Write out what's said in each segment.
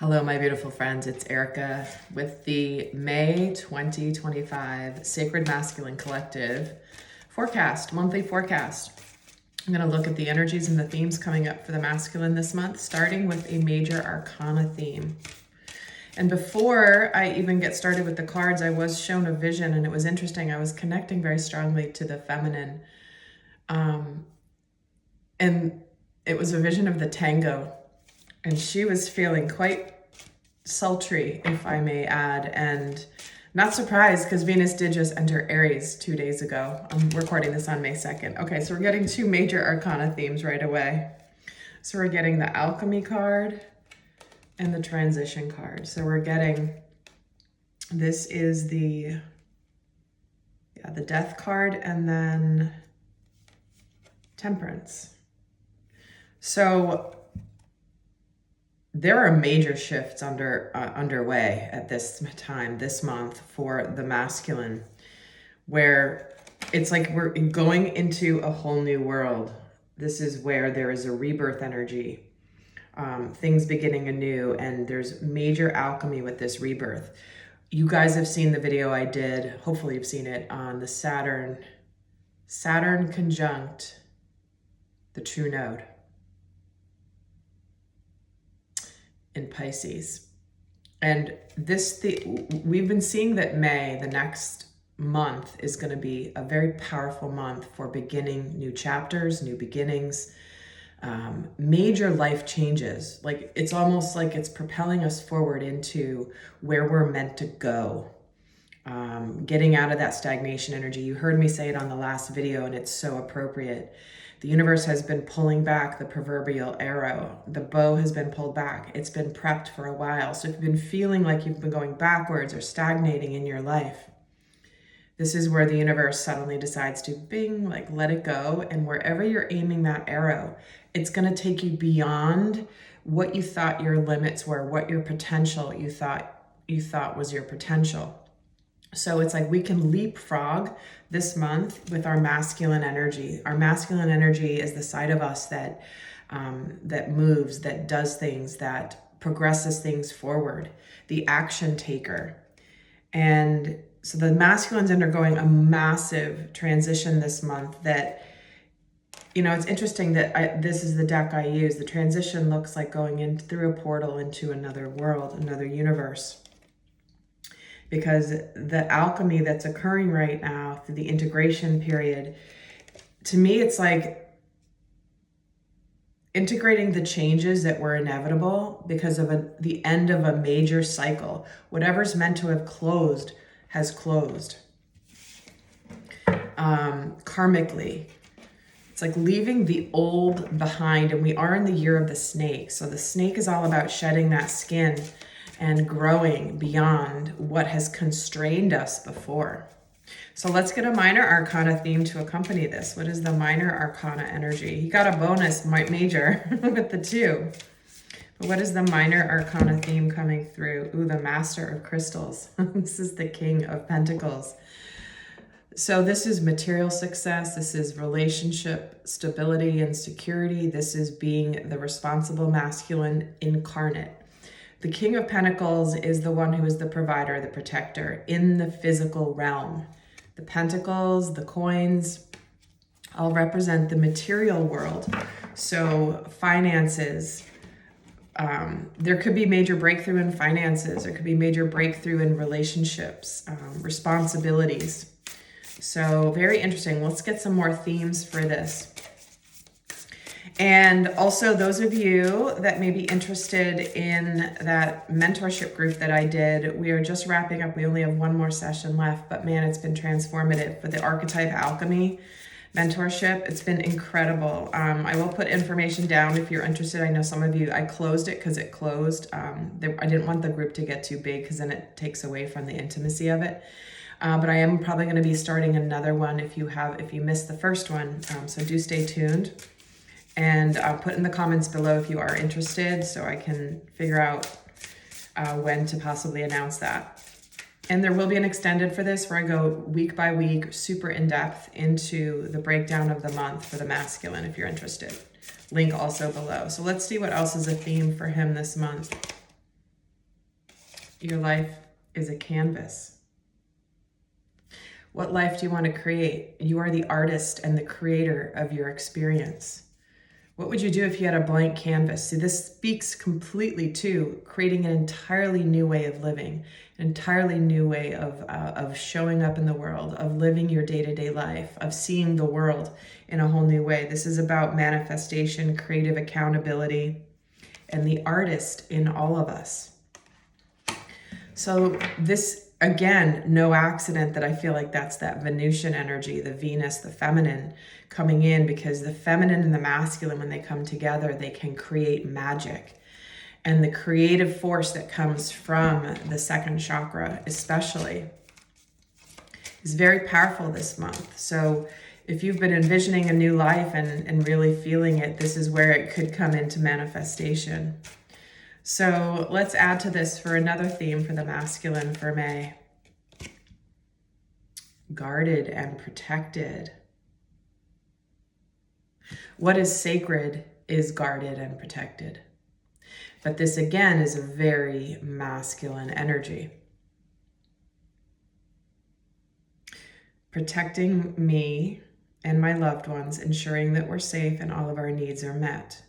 Hello, my beautiful friends. It's Erica with the May 2025 Sacred Masculine Collective forecast, monthly forecast. I'm going to look at the energies and the themes coming up for the masculine this month, starting with a major arcana theme. And before I even get started with the cards, I was shown a vision, and it was interesting. I was connecting very strongly to the feminine. And it was a vision of the tango. And she was feeling quite sultry, if I may add, and not surprised because Venus did just enter Aries 2 days ago. I'm recording this on May 2nd. Okay, so we're getting two major arcana themes right away. So we're getting the Alchemy card and the Transition card. So we're getting, this is the Death card, and then Temperance. So there are major shifts underway at this time, this month, for the masculine, where it's like we're going into a whole new world. This is where there is a rebirth energy, things beginning anew, and there's major alchemy with this rebirth. You guys have seen the video I did, hopefully you've seen it, on the Saturn conjunct the true node in Pisces. And we've been seeing that May, the next month, is going to be a very powerful month for beginning new chapters, new beginnings, major life changes. Like, it's almost like it's propelling us forward into where we're meant to go. Getting out of that stagnation energy. You heard me say it on the last video, and it's so appropriate. The universe has been pulling back the proverbial arrow. The bow has been pulled back. It's been prepped for a while. So if you've been feeling like you've been going backwards or stagnating in your life, this is where the universe suddenly decides to bing, like let it go. And wherever you're aiming that arrow, it's going to take you beyond what you thought your limits were, what your potential you thought was your potential. So it's like we can leapfrog this month with our masculine energy. Our masculine energy is the side of us that moves, that does things, that progresses things forward, the action taker. And so the masculine's undergoing a massive transition this month that, you know, it's interesting that this is the deck I use. The transition looks like going in through a portal into another world, another universe. Because the alchemy that's occurring right now through the integration period, to me, it's like integrating the changes that were inevitable because of the end of a major cycle. Whatever's meant to have closed has closed. Karmically, it's like leaving the old behind, and we are in the year of the snake. So the snake is all about shedding that skin and growing beyond what has constrained us before. So let's get a minor arcana theme to accompany this. What is the minor arcana energy? He got a bonus major with the 2. But what is the minor arcana theme coming through? Ooh, the Master of Crystals. This is the King of Pentacles. So this is material success. This is relationship stability and security. This is being the responsible masculine incarnate. The King of Pentacles is the one who is the provider, the protector in the physical realm. The pentacles, the coins, all represent the material world. So finances, there could be major breakthrough in finances. There could be major breakthrough in relationships, responsibilities. So very interesting. Let's get some more themes for this. And also those of you that may be interested in that mentorship group that I did, we are just wrapping up. We only have one more session left, but man, it's been transformative for the Archetype Alchemy mentorship. It's been incredible. I will put information down if you're interested. I know some of you, I closed it because it closed. I didn't want the group to get too big because then it takes away from the intimacy of it. But I am probably going to be starting another one if you missed the first one. So do stay tuned. And put in the comments below if you are interested so I can figure out when to possibly announce that. And there will be an extended for this where I go week by week, super in depth into the breakdown of the month for the masculine if you're interested. Link also below. So let's see what else is a theme for him this month. Your life is a canvas. What life do you want to create? You are the artist and the creator of your experience. What would you do if you had a blank canvas? See, this speaks completely to creating an entirely new way of living, an entirely new way of showing up in the world, of living your day-to-day life, of seeing the world in a whole new way. This is about manifestation, creative accountability, and the artist in all of us. So this, again, no accident that I feel like that's that Venusian energy, the Venus, the feminine coming in, because the feminine and the masculine, when they come together, they can create magic. And the creative force that comes from the second chakra, especially, is very powerful this month. So if you've been envisioning a new life and really feeling it, this is where it could come into manifestation. So let's add to this for another theme for the masculine for May. Guarded and protected. What is sacred is guarded and protected. But this again is a very masculine energy. Protecting me and my loved ones, ensuring that we're safe and all of our needs are met.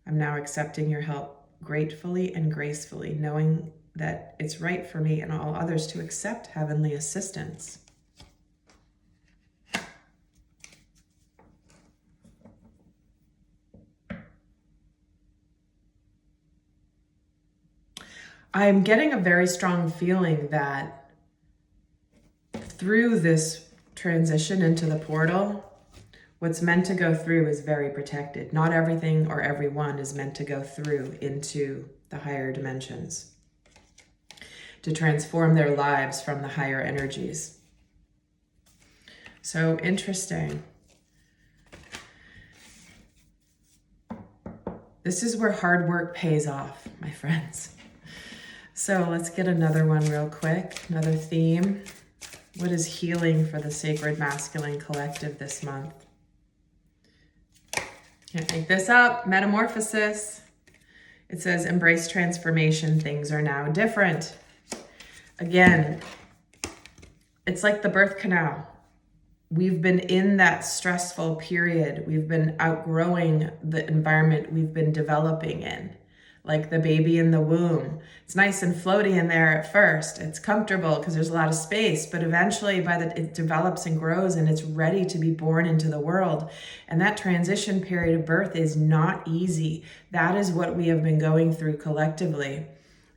I'm now accepting your help gratefully and gracefully, knowing that it's right for me and all others to accept heavenly assistance. I'm getting a very strong feeling that through this transition into the portal, what's meant to go through is very protected. Not everything or everyone is meant to go through into the higher dimensions, to transform their lives from the higher energies. So interesting. This is where hard work pays off, my friends. So let's get another one real quick, another theme. What is healing for the sacred masculine collective this month? Can't make this up. Metamorphosis. It says, embrace transformation. Things are now different. Again, it's like the birth canal. We've been in that stressful period. We've been outgrowing the environment we've been developing in. Like the baby in the womb. It's nice and floaty in there at first. It's comfortable because there's a lot of space, but eventually it develops and grows and it's ready to be born into the world. And that transition period of birth is not easy. That is what we have been going through collectively.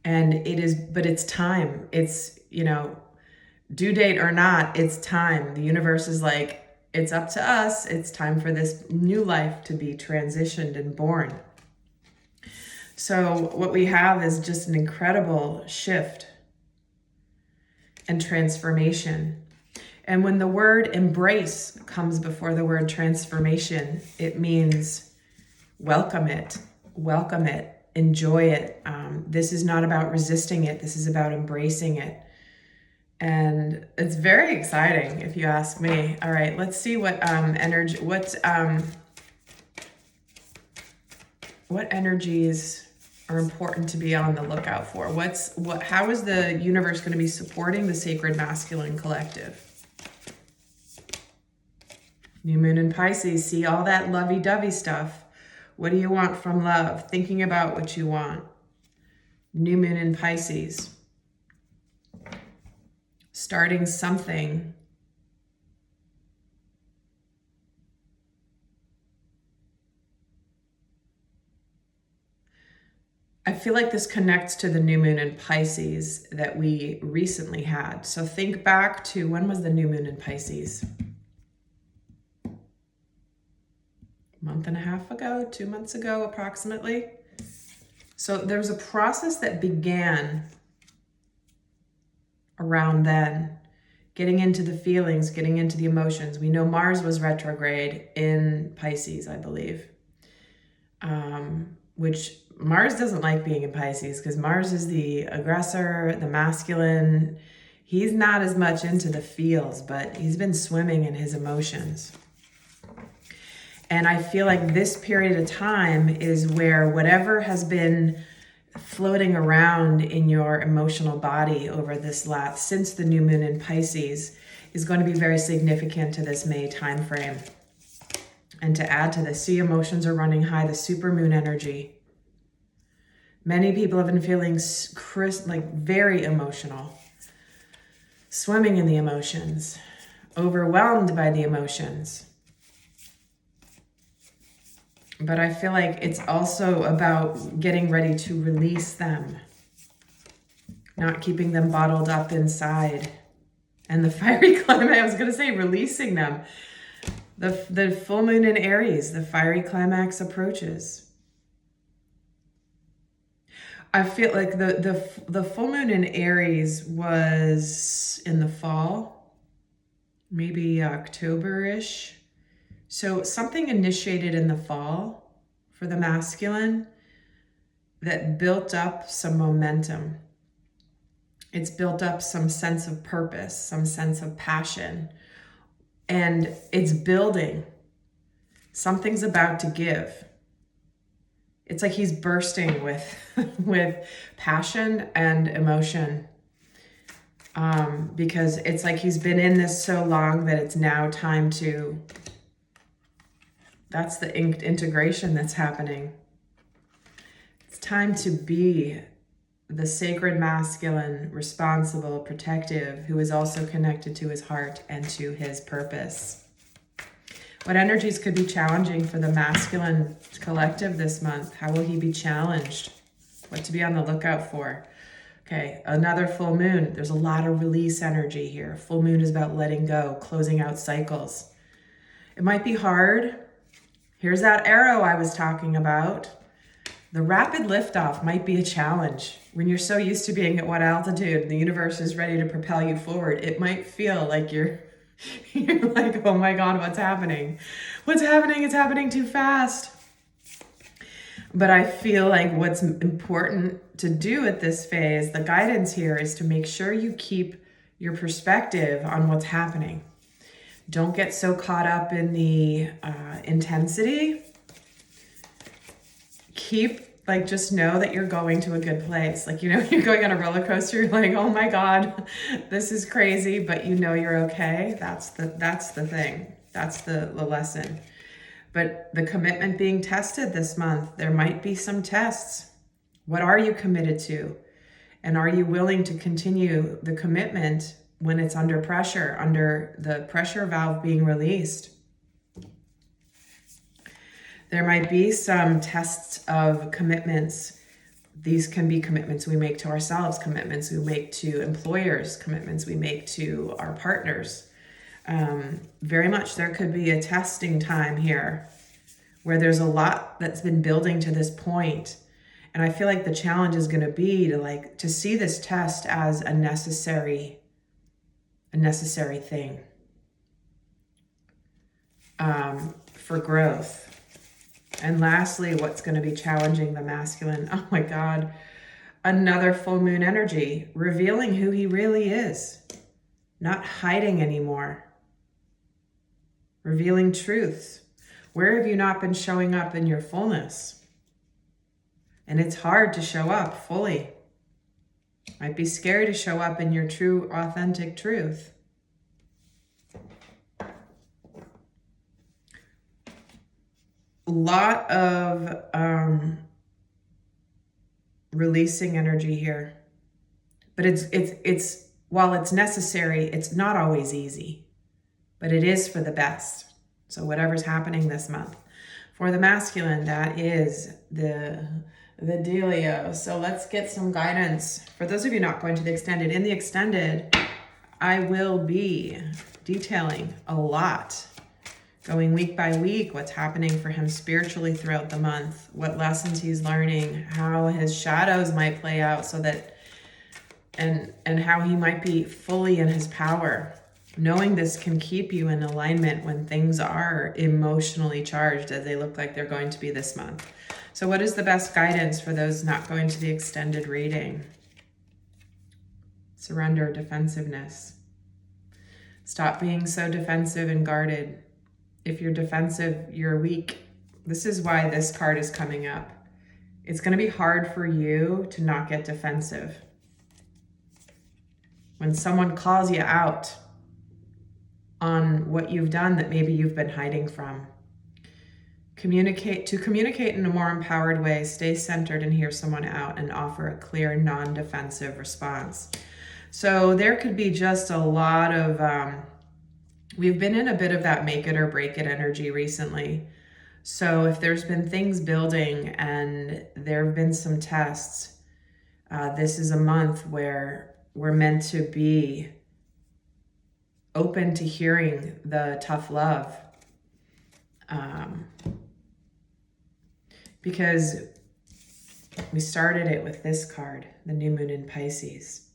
And but it's time. It's, due date or not, it's time. The universe is like, it's up to us. It's time for this new life to be transitioned and born. So what we have is just an incredible shift and transformation. And when the word embrace comes before the word transformation, it means welcome it, enjoy it. This is not about resisting it. This is about embracing it. And it's very exciting, if you ask me. All right, let's see what energies are important to be on the lookout for. How is the universe going to be supporting the sacred masculine collective? New moon in Pisces, see all that lovey-dovey stuff. What do you want from love? Thinking about what you want. New moon in Pisces. Starting something. I feel like this connects to the new moon in Pisces that we recently had. So think back to, when was the new moon in Pisces? A month and a half ago, 2 months ago, approximately. So there was a process that began around then, getting into the feelings, getting into the emotions. We know Mars was retrograde in Pisces, I believe, which Mars doesn't like being in Pisces because Mars is the aggressor, the masculine. He's not as much into the feels, but he's been swimming in his emotions. And I feel like this period of time is where whatever has been floating around in your emotional body over this since the new moon in Pisces is going to be very significant to this May time frame. And to add to this, see, emotions are running high, the super moon energy. Many people have been feeling very emotional, swimming in the emotions, overwhelmed by the emotions. But I feel like it's also about getting ready to release them, not keeping them bottled up inside. And the fiery climax, I was going to say releasing them. The full moon in Aries, the fiery climax approaches. I feel like the full moon in Aries was in the fall, maybe October-ish. So something initiated in the fall for the masculine that built up some momentum. It's built up some sense of purpose, some sense of passion, and it's building. Something's about to give. It's like he's bursting with passion and emotion, because it's like he's been in this so long that it's now time to, that's the integration that's happening. It's time to be the sacred masculine, responsible, protective, who is also connected to his heart and to his purpose. What energies could be challenging for the masculine collective this month? How will he be challenged? What to be on the lookout for? Okay, another full moon. There's a lot of release energy here. Full moon is about letting go, closing out cycles. It might be hard. Here's that arrow I was talking about. The rapid liftoff might be a challenge. When you're so used to being at what altitude and the universe is ready to propel you forward, it might feel like you're like, oh my God, what's happening? What's happening? It's happening too fast. But I feel like what's important to do at this phase, the guidance here, is to make sure you keep your perspective on what's happening. Don't get so caught up in the intensity. Just know that you're going to a good place. You're going on a roller coaster. You're like, oh my God, this is crazy, but you know you're okay. That's the thing. That's the lesson. But the commitment being tested this month, there might be some tests. What are you committed to? And are you willing to continue the commitment when it's under pressure, under the pressure valve being released? There might be some tests of commitments. These can be commitments we make to ourselves, commitments we make to employers, commitments we make to our partners. Very much there could be a testing time here where there's a lot that's been building to this point. And I feel like the challenge is going to be to see this test as a necessary thing for growth. And lastly, what's going to be challenging the masculine? Oh my God, another full moon energy, revealing who he really is, not hiding anymore, revealing truths. Where have you not been showing up in your fullness? And it's hard to show up fully. Might be scary to show up in your true, authentic truth. A lot of releasing energy here, but it's while it's necessary, it's not always easy, but it is for the best. So whatever's happening this month for the masculine, that is the dealio. So let's get some guidance for those of you not going to the extended. In the extended, I will be detailing a lot, going week by week, what's happening for him spiritually throughout the month, what lessons he's learning, how his shadows might play out, so that, and how he might be fully in his power. Knowing this can keep you in alignment when things are emotionally charged, as they look like they're going to be this month. So what is the best guidance for those not going to the extended reading? Surrender, defensiveness. Stop being so defensive and guarded. If you're defensive, you're weak. This is why this card is coming up. It's going to be hard for you to not get defensive. When someone calls you out on what you've done that maybe you've been hiding from, communicate in a more empowered way, stay centered and hear someone out and offer a clear, non-defensive response. So there could be just a lot of, we've been in a bit of that make it or break it energy recently. So if there's been things building and there have been some tests, this is a month where we're meant to be open to hearing the tough love. Because we started it with this card, the new moon in Pisces.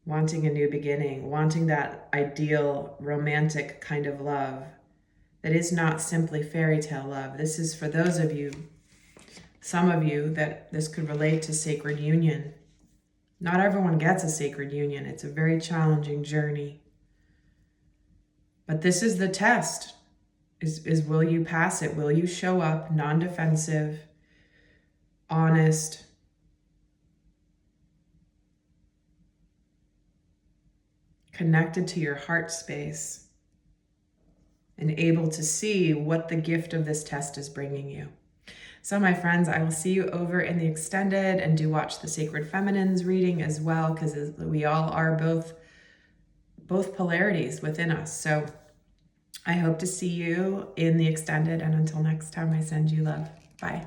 Wanting a new beginning, wanting that ideal romantic kind of love that is not simply fairy tale love. This is for those of you, some of you, that this could relate to sacred union. Not everyone gets a sacred union. It's a very challenging journey. But this is the test, is will you pass it? Will you show up non-defensive, honest, connected to your heart space, and able to see what the gift of this test is bringing you? So my friends, I will see you over in the extended, and do watch the Sacred Feminines reading as well, because we all are both polarities within us. So I hope to see you in the extended, and until next time, I send you love. Bye.